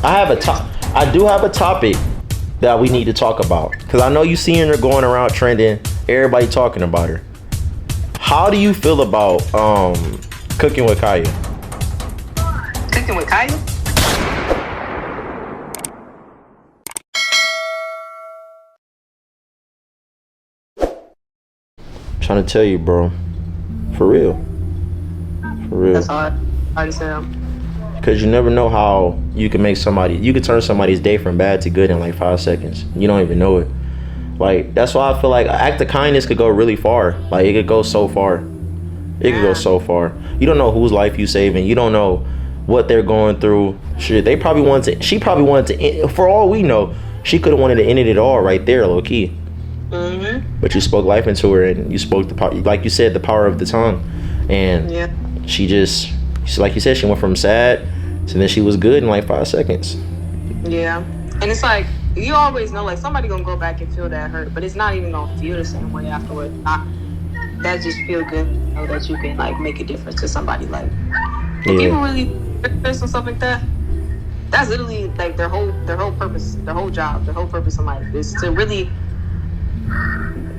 I do have a topic that we need to talk about, because I know you seeing her going around trending, everybody talking about her. How do you feel about Cooking with Kaya? Cooking with Kaya? Trying to tell you, bro. For real. For real. That's hard. Hard to say. Because you never know how you can turn somebody's day from bad to good in like 5 seconds. You don't even know it. Like, that's why I feel like an act of kindness could go really far. Like, it could go so far. It could go so far. You don't know whose life you saving. You don't know what they're going through. Shit, she probably wanted to, for all we know, she could have wanted to end it all right there, low key. Mm-hmm. But you spoke life into her, and you spoke like you said, the power of the tongue. And she like you said, she went from sad to then she was good in like 5 seconds. Yeah. And it's like, you always know, like, somebody gonna go back and feel that hurt, but it's not even gonna feel the same way afterward. That just feel good, you know, that you can like make a difference to somebody. Like, if people really focus on stuff like that, that's literally like their whole purpose, their whole job, their whole purpose in life is to really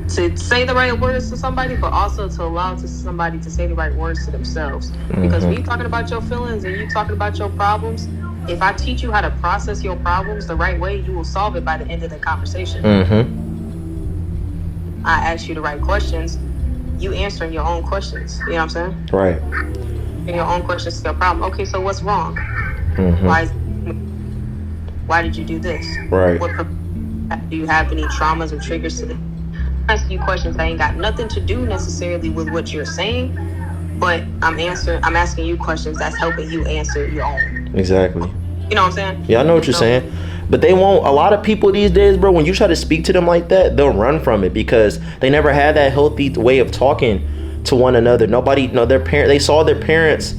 to say the right words to somebody, but also to allow somebody to say the right words to themselves. Because when you're talking about your feelings and you talking about your problems, if I teach you how to process your problems the right way, you will solve it by the end of the conversation. I ask you the right questions, you answering your own questions. You know what I'm saying? Right. And your own questions to your problem. Okay, so what's wrong? Why did you do this? Right. Do you have any traumas or triggers to this? Asking you questions that ain't got nothing to do necessarily with what you're saying, but I'm asking you questions that's helping you answer your own. Exactly. You know what I'm saying? Yeah, I know what you're saying. But they won't. A lot of people these days, bro, when you try to speak to them like that, they'll run from it because they never had that healthy way of talking to one another. They saw their parents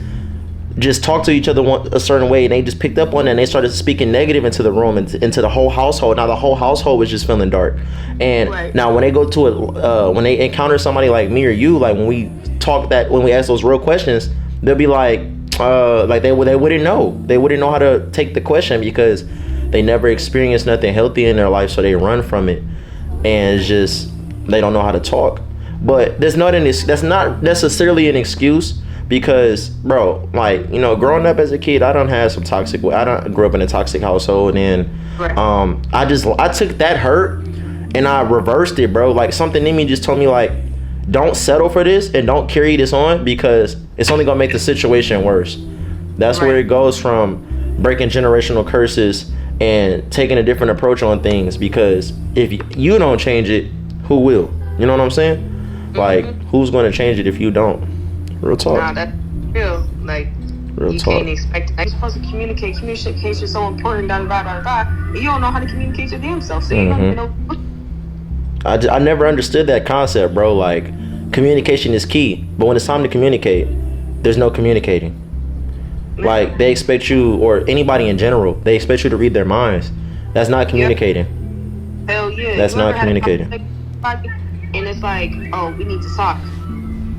just talk to each other a certain way, and they just picked up on it, and they started speaking negative into the room and into the whole household. Now the whole household was just feeling dark. And now when they go to it, when they encounter somebody like me or you, like when we ask those real questions, they'll be like they wouldn't know how to take the question because they never experienced nothing healthy in their life, so they run from it, and it's just they don't know how to talk. But that's not necessarily an excuse. Because, bro, like, you know, growing up as a kid, I grew up in a toxic household, and I took that hurt and I reversed it, bro. Like, something in me just told me, like, don't settle for this and don't carry this on because it's only gonna make the situation worse. That's where it goes from breaking generational curses and taking a different approach on things, because if you don't change it, who will? You know what I'm saying? Like, who's gonna change it if you don't? Real talk. Nah, that's real. Like, real you talk. Can't expect. You're supposed to communicate. Communication is so important. And you don't know how to communicate your damn self, so you don't even know. I never understood that concept, bro. Like, communication is key, but when it's time to communicate, there's no communicating. Like, they expect you, or anybody in general, they expect you to read their minds. That's not communicating. Hell yeah. That's not communicating. And it's like, oh, we need to talk.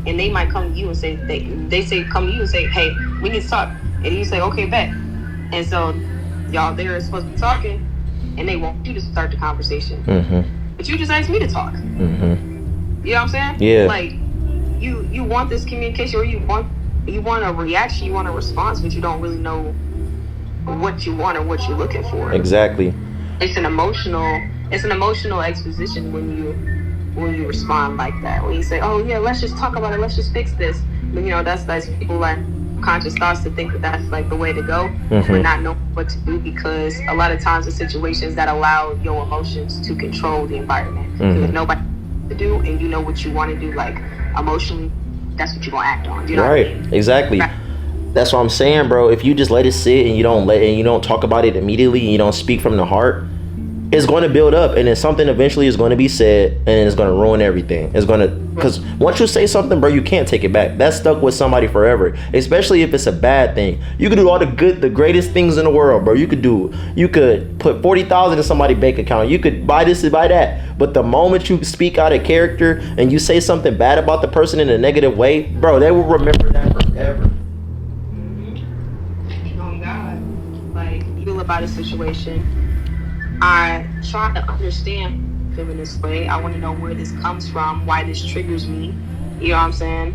And they might come to you and say, come to you and say, hey, we need to talk. And you say, okay, bet. And so y'all there supposed to be talking, and they want you to start the conversation. But you just asked me to talk. You know what I'm saying? Yeah. Like, you want this communication, or you want a reaction, you want a response, but you don't really know what you want or what you're looking for. Exactly. It's an emotional exposition when you respond like that. When you say, oh yeah, let's just talk about it, let's just fix this. But, you know, that's people like conscious thoughts to think that that's like the way to go, but not know what to do, because a lot of times the situations that allow your emotions to control the environment. Because nobody to do, and you know what you want to do, like emotionally, that's what you're gonna act on. You know right? What I mean? Exactly. That's what I'm saying, bro. If you just let it sit and you don't talk about it immediately, and you don't speak from the heart, it's going to build up, and then something eventually is going to be said, and it's going to ruin everything. It's going to, because once you say something, bro, you can't take it back. That's stuck with somebody forever, especially if it's a bad thing. You could do all the greatest things in the world, bro. You could put 40,000 in somebody's bank account. You could buy this and buy that. But the moment you speak out of character and you say something bad about the person in a negative way, bro, they will remember that forever. Oh God, like. feel about a situation. I try to understand him in this way. I want to know where this comes from, why this triggers me. You know what I'm saying?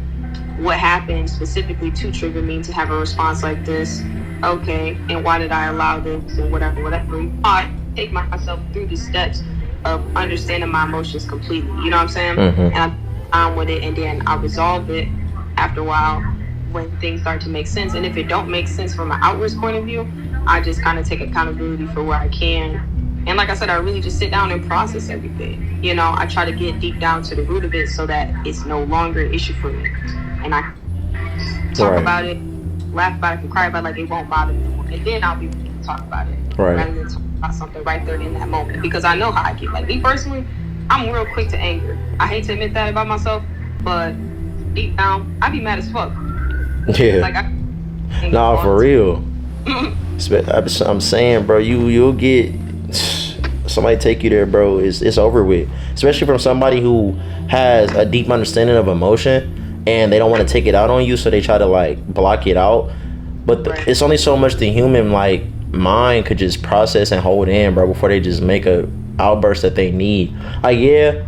What happened specifically to trigger me to have a response like this? Okay, and why did I allow this and whatever. I take myself through the steps of understanding my emotions completely. You know what I'm saying? And I'm on with it, and then I resolve it after a while when things start to make sense. And if it don't make sense from an outwards point of view, I just kind of take accountability for where I can. And like I said, I really just sit down and process everything. You know, I try to get deep down to the root of it so that it's no longer an issue for me. And I talk about it, laugh about it, and cry about it like it won't bother me anymore. And then I'll be able to talk about it. Rather than talk about something right there in that moment. Because I know how I get. Like me personally, I'm real quick to anger. I hate to admit that about myself, but deep down, I be mad as fuck. Yeah. Like nah, for real. I'm saying, bro, you'll get somebody take you there, bro. It's over with. Especially from somebody who has a deep understanding of emotion and they don't want to take it out on you, so they try to like block it out. But it's only so much the human like mind could just process and hold in, bro, before they just make a outburst that they need. Like, yeah,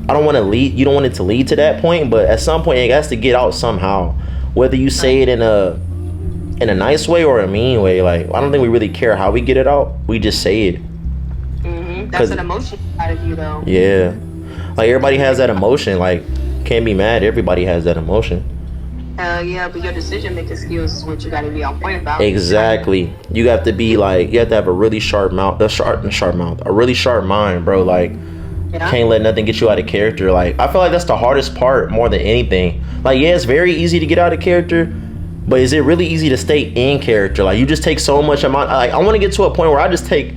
I don't want to lead. You don't want it to lead to that point, but at some point it has to get out somehow. Whether you say it in a nice way or a mean way, like I don't think we really care how we get it out. We just say it. That's an emotion side of you, though. Yeah, like everybody has that emotion. Like, can't be mad. Everybody has that emotion. Yeah, but your decision making skills is what you got to be on point about. Exactly. You have to be like, you have to have a really sharp mouth, a really sharp mind, bro. Like, can't let nothing get you out of character. Like, I feel like that's the hardest part more than anything. Like, yeah, it's very easy to get out of character, but is it really easy to stay in character? Like, you just take so much amount. Like, I want to get to a point where I just take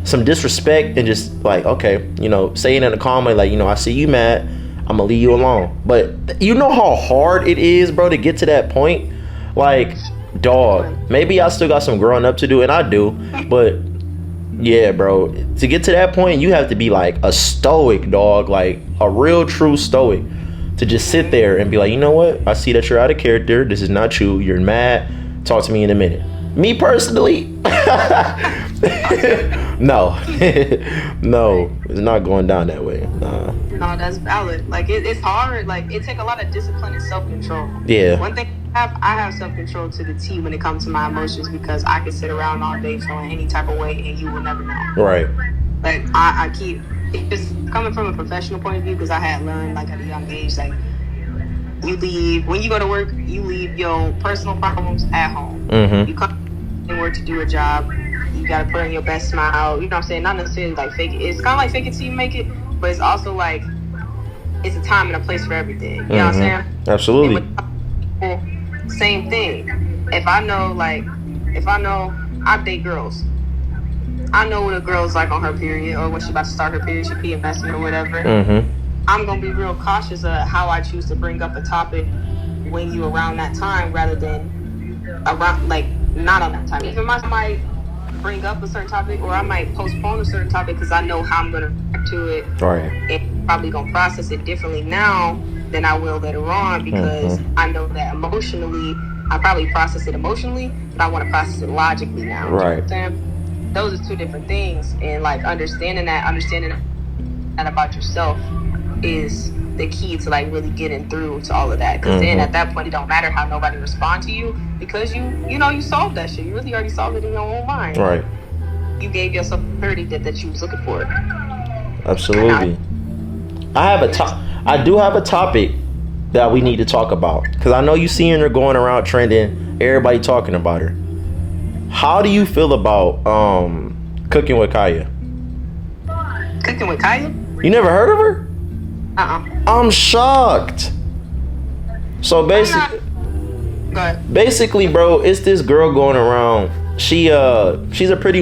some disrespect and just like, okay, you know, say it in a calm way, like, you know, I see you mad, I'm gonna leave you alone. But you know how hard it is, bro, to get to that point. Like, dog, maybe I still got some growing up to do, and I do, but yeah, bro, to get to that point, you have to be like a stoic, dog, like a real true stoic, to just sit there and be like, you know what, I see that you're out of character, this is not you, you're mad, talk to me in a minute. Me personally, no, it's not going down that way. Nah. No, that's valid. Like it's hard. Like it takes a lot of discipline and self-control. Yeah. One thing I have self-control to the T when it comes to my emotions, because I can sit around all day feeling any type of way and you will never know. Right. Like I keep it's coming from a professional point of view, because I had learned like at a young age, like you leave when you go to work, you leave your personal problems at home. Mm-hmm. You come to work to do a job. You gotta put on your best smile. You know what I'm saying? Not necessarily like fake it. It's kind of like fake it till you make it, but it's also like it's a time and a place for everything. You know what I'm saying? Absolutely. Same thing. If I know I date girls, I know what a girl's like on her period, or when she about to start her period, she PMSing or whatever. Mm-hmm. I'm gonna be real cautious of how I choose to bring up a topic when you around that time, rather than around like not on that time. Even I might bring up a certain topic, or I might postpone a certain topic because I know how I'm gonna react to it. Right. And probably gonna process it differently now than I will later on, because I know that emotionally, I probably process it emotionally, but I want to process it logically now. Right. You know what I'm saying? Those are two different things, and like understanding that about yourself is the key to like really getting through to all of that. Because then at that point, it don't matter how nobody respond to you, because you solved that shit. You really already solved it in your own mind. Right. You gave yourself the clarity that you was looking for. Absolutely. I do have a topic that we need to talk about, because I know you seeing her going around trending, everybody talking about her. How do you feel about Cooking with Kya? Cooking with Kya? You never heard of her? I'm shocked. So basically, bro, it's this girl going around. She's a pretty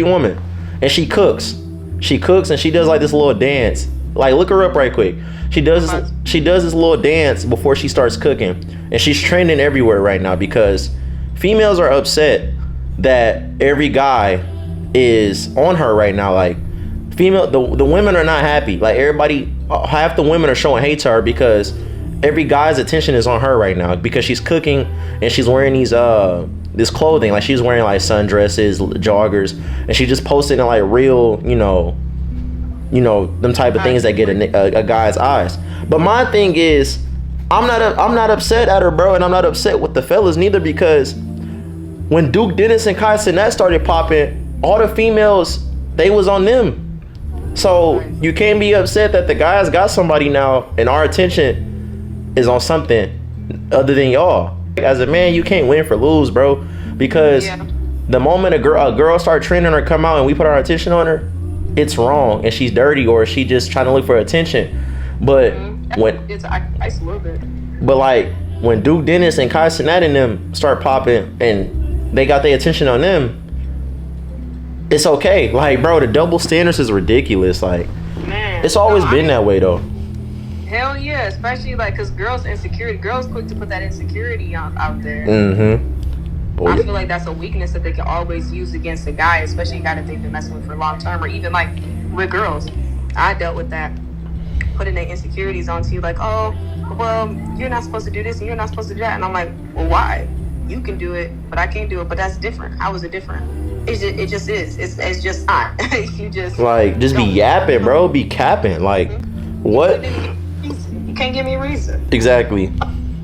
woman, and she cooks and she does like this little dance. Like, look her up right quick. She does this little dance before she starts cooking, and she's trending everywhere right now because females are upset that every guy is on her right now. Like, the women are not happy. Like, everybody, half the women are showing hate to her because every guy's attention is on her right now, because she's cooking and she's wearing these this clothing. Like she's wearing like sundresses, joggers, and she just posted in like real, them type of things that get a guy's eyes. But my thing is, I'm not upset at her, bro, and I'm not upset with the fellas neither, because when Duke Dennis and Kai Cenat started popping, all the females, they was on them. So you can't be upset that the guys got somebody now and our attention is on something other than y'all. As a man, you can't win for lose, bro, because the moment a girl start trending or come out and we put our attention on her, it's wrong and she's dirty or she just trying to look for attention. But when it's ice a little bit. But like when Duke Dennis and Kai Cenat and them start popping and they got their attention on them, it's okay. Like, bro, the double standards is ridiculous. Like, man, it's always been that way though. Hell yeah, especially like because girls quick to put that insecurity out there. Boy, I feel like that's a weakness that they can always use against a guy, especially a guy that they've been messing with for long term, or even like with girls. I dealt with that, putting their insecurities onto you, like, oh, well, you're not supposed to do this and you're not supposed to do that, and I'm like, well, why? You can do it, but I can't do it. But that's different. How is it different? It just is. It's just not. You just like just be yapping, bro. Be capping. Like, what? You can't give me a reason. Exactly.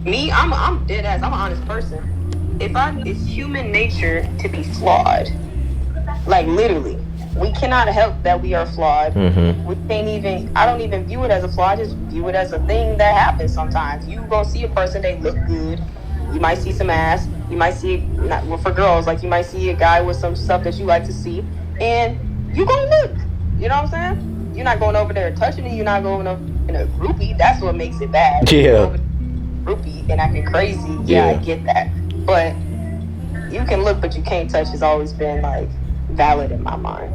Me, I'm dead ass. I'm an honest person. It's human nature to be flawed. Like literally, we cannot help that we are flawed. We can't even. I don't even view it as a flaw. I just view it as a thing that happens sometimes. You gonna see a person, they look good. You might see some ass. You might see, for girls, like you might see a guy with some stuff that you like to see, and you gonna look. You know what I'm saying? You're not going over there touching it. You're not going over in a groupie. That's what makes it bad. Yeah. Groupie and acting crazy. Yeah, I get that. But you can look, but you can't touch has always been like valid in my mind.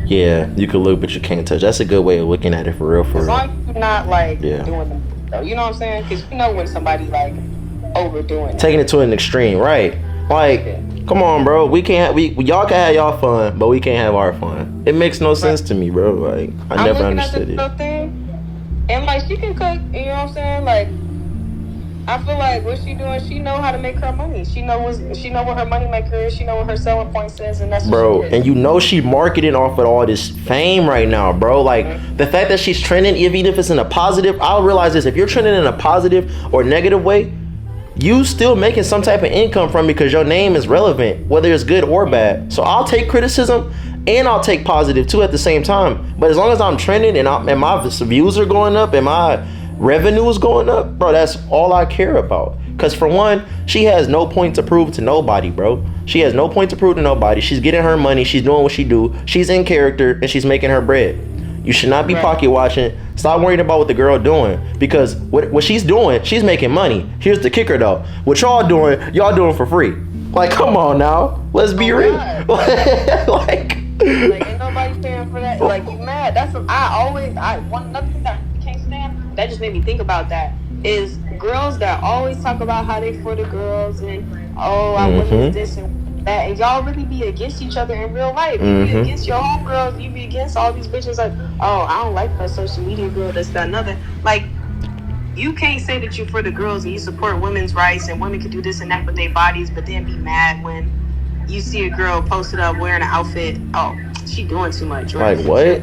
Yeah, you can look, but you can't touch. That's a good way of looking at it, for real. As long as you're not like doing them, though. You know what I'm saying? Because you know when somebody like overdoing it. Taking it to an extreme, right? Like, come on, bro. We can't. Y'all can have y'all fun, but we can't have our fun. It makes no sense to me, bro. Like, I never understood it. And like, she can cook. You know what I'm saying? Like, I feel like what she doing, she know how to make her money. She know what her money maker is. She know what her selling points is, and that's what bro. she is. And you know she marketing off of all this fame right now, bro. Like the fact that she's trending, even if it's in a positive, I'll realize this: if you're trending in a positive or negative way, you still making some type of income from it because your name is relevant, whether it's good or bad. So I'll take criticism and I'll take positive too at the same time. But as long as I'm trending and my views are going up and my revenue is going up, bro, that's all I care about. Because for one, she has no point to prove to nobody, bro. She has no point to prove to nobody. She's getting her money. She's doing what she do. She's in character and she's making her bread. You should not be pocket watching. Stop worrying about what the girl doing, because what she's doing, she's making money. Here's the kicker though: what y'all doing for free. Like, come on now, let's be real. like ain't nobody paying for that. Like, you mad? That's what another thing that I can't stand. That just made me think about that is girls that always talk about how they for the girls and I want this and that, and y'all really be against each other in real life. You be against your homegirls, you be against all these bitches like, oh, I don't like that social media girl, this, that, another. Like, you can't say that you're for the girls and you support women's rights and women can do this and that with their bodies, but then be mad when you see a girl posted up wearing an outfit. Oh, she doing too much. Right? Like what?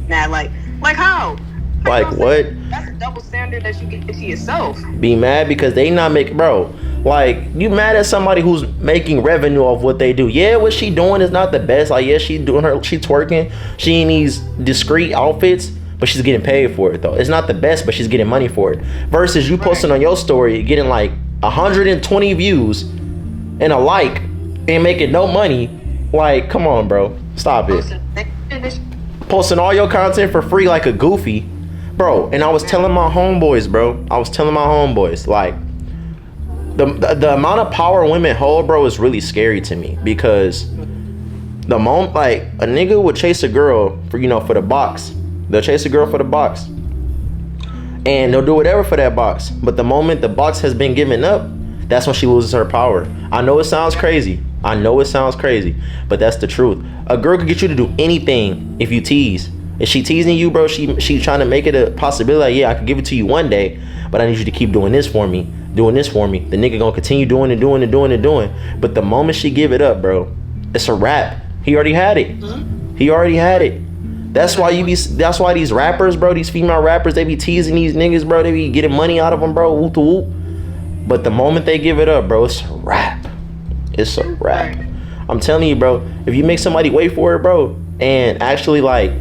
Mad, like how? Like what? That's a double standard that you get to yourself. Be mad because they not making, bro. Like, you mad at somebody who's making revenue off what they do. Yeah, what she doing is not the best. Like, yeah, she twerking. She in these discreet outfits, but she's getting paid for it though. It's not the best, but she's getting money for it. Versus you posting on your story, getting like 120 views and a like, and making no money. Like, come on, bro. Stop it. Posting all your content for free like a goofy. Bro, and I was telling my homeboys, like, the amount of power women hold, bro, is really scary to me, because the moment, like, a nigga would chase a girl for the box. They'll chase a girl for the box, and they'll do whatever for that box. But the moment the box has been given up, that's when she loses her power. I know it sounds crazy, but that's the truth. A girl could get you to do anything if you tease. If she teasing you, bro, she trying to make it a possibility. Like, yeah, I could give it to you one day, but I need you to keep doing this for me. doing this for me. The nigga gonna continue doing and doing and doing and doing. But the moment she give it up, bro, it's a wrap. He already had it. He already had it. That's why these rappers, bro, these female rappers, they be teasing these niggas, bro. They be getting money out of them, bro. Whoop to whoop. But the moment they give it up, bro, it's a wrap. It's a wrap. I'm telling you, bro, if you make somebody wait for it, bro, and actually like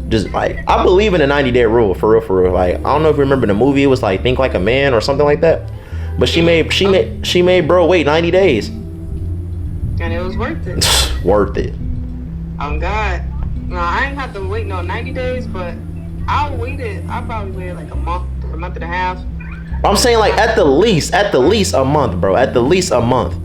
just like, I believe in the 90-day rule, for real. Like, I don't know if you remember the movie, it was like Think Like a Man or something like that. But she made bro wait 90 days. And it was worth it. Worth it. Oh God. No, I ain't have to wait no 90 days, but I probably waited like a month and a half. I'm saying like at the least a month, bro. At the least a month.